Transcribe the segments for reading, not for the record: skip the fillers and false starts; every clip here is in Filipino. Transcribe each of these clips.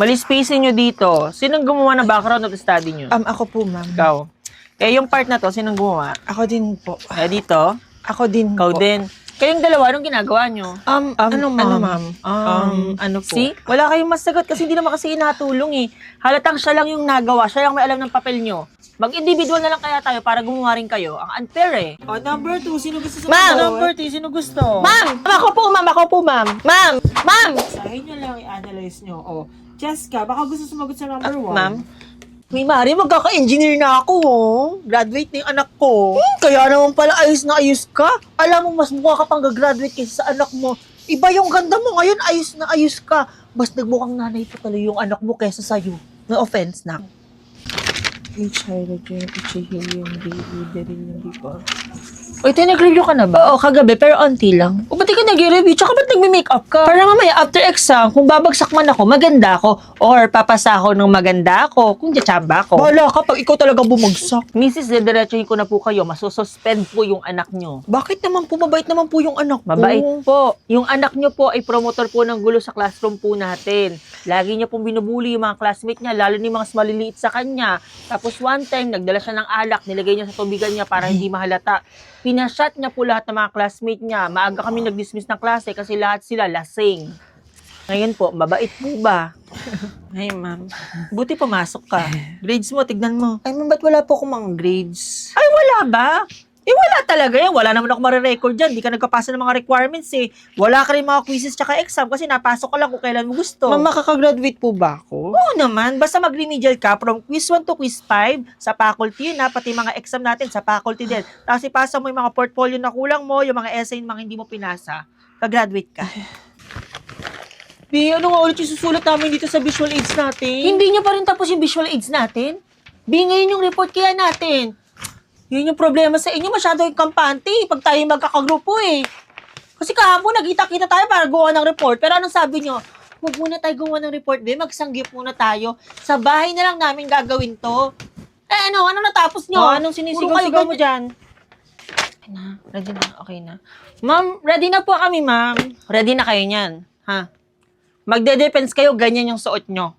Mali spacing nyo dito. Sinong gumawa ng background of the study nyo? Ako po, ma'am. Ikaw. Eh, yung part na to, sinong gumawa? Ako din po. Eh, dito? Ako din Ikaw po. din. Kayong dalawa, anong ginagawa nyo? Ano, ma'am? Ano po? See? Wala kayong masagot kasi hindi naman kasi inatulong eh. Halatang siya lang yung nagawa, siya lang may alam ng papel nyo. Mag-individual na lang kaya tayo para gumawa rin kayo. Ang unfair eh. Number 2, sino gusto sa Ma'am! Number 3, sino gusto? Ma'am! Ako po, ma'am. Ako po, ma'am. Ma'am! Ma'am! Sahin nyo lang i-analyze nyo. O, Jessica, baka gusto sumagot sa number 1. Ma'am? May Mari, magkaka-engineer na ako, oh. Graduate na yung anak ko. Kaya naman pala ayos na ayos ka. Alam mo, mas mukha ka pang gagraduate kaysa sa anak mo. Iba yung ganda mo ngayon, ayos na ayos ka. Mas nagmukhang nanay pa talo yung anak mo kaysa sa'yo. No offense na. yung hindi pa. Uy, tinag-review ka na ba? Oo, kagabi, pero onti lang. O ba't di ka nag-review? Tsaka ba't nagme-makeup ka? Para mamaya, after exam, kung babagsak man ako, maganda ako. Or papasa ako ng maganda ako, kung tsamba ako. Bahala ka pag ikaw talaga bumagsak. Mrs., didiretsuhin ko na po kayo. Masususpend po yung anak nyo. Bakit naman po, mabait naman po yung anak ko? Mabait po. Yung anak nyo po ay promotor po ng gulo sa classroom po natin. Lagi niya pong binubuli yung mga classmate niya, lalo ni mga mas maliliit sa kanya. Tapos one time, nagdala siya ng alak, nilagay niya sa tubigan niya para hindi mahalata. Pinashot niya po lahat ng mga classmate niya. Maaga kami nag-dismiss ng klase kasi lahat sila lasing. Ngayon po, mabait po ba? Ay, ma'am. Buti pumasok ka. Grades mo, tignan mo. Ay, ma'am, ba't wala po akong mga grades? Ay, wala ba? Eh, wala talaga yan. Wala naman ako marirecord dyan. Di ka nagpapasa ng mga requirements eh. Wala ka rin mga quizzes tsaka exam kasi napasok ka lang kung kailan mo gusto. Ma'am, makakagraduate po ba ako? Oo naman. Basta mag-remedial ka from quiz 1 to quiz 5 sa faculty yun ha. Pati mga exam natin sa faculty din. Tapos ipasa mo yung mga portfolio na kulang mo, yung mga essay yung mga hindi mo pinasa. Pag-graduate ka. Bi, ano nga ulit yung susulat namin dito sa visual aids natin? Hindi nyo pa rin tapos yung visual aids natin? Ngayon yung report kaya natin. Yun yung problema sa inyo, masyado yung kampante pag tayo magkakagrupo eh. Kasi kahapon, nagkita-kita tayo para gawa ng report. Pero anong sabi nyo? Huwag muna tayo gawa ng report, be. Magsanggip muna tayo. Sa bahay na lang namin gagawin to. Eh ano natapos nyo? Anong sinisigaw-sigaw mo dyan? Okay na, ready na, okay na. Ma'am, ready na po kami, ma'am. Ready na kayo niyan, ha? Magde-defense kayo, ganyan yung suot nyo.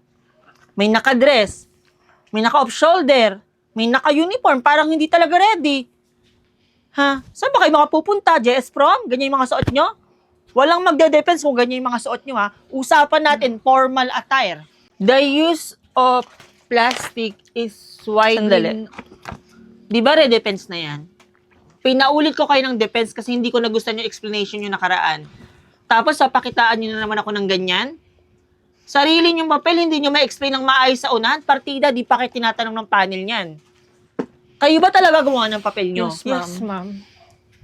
May naka-dress, may naka-off shoulder, may naka-uniform, parang hindi talaga ready. Ha? Saan ba kayo makapupunta? JS Prom? Ganyan yung mga suot nyo? Walang magde-defense kung ganyan yung mga suot nyo, ha? Usapan natin, formal attire. The use of plastic is widely... Di ba re-defense na yan? Pinaulit ko kayo ng defense kasi hindi ko nagustuhan yung explanation yung nakaraan. Tapos, papakitaan nyo na naman ako ng ganyan? Sarili nyong papel, hindi nyo ma-explain ng maayos sa unahan. Partida, di pa kayo tinatanong ng panel niyan. Kayo ba talaga gumawa ng papel nyo? Yes, ma'am.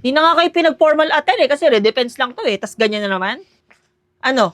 Di na nga kayo pinag-formal attire eh, kasi re-defense lang to eh. Tas ganyan na naman. Ano?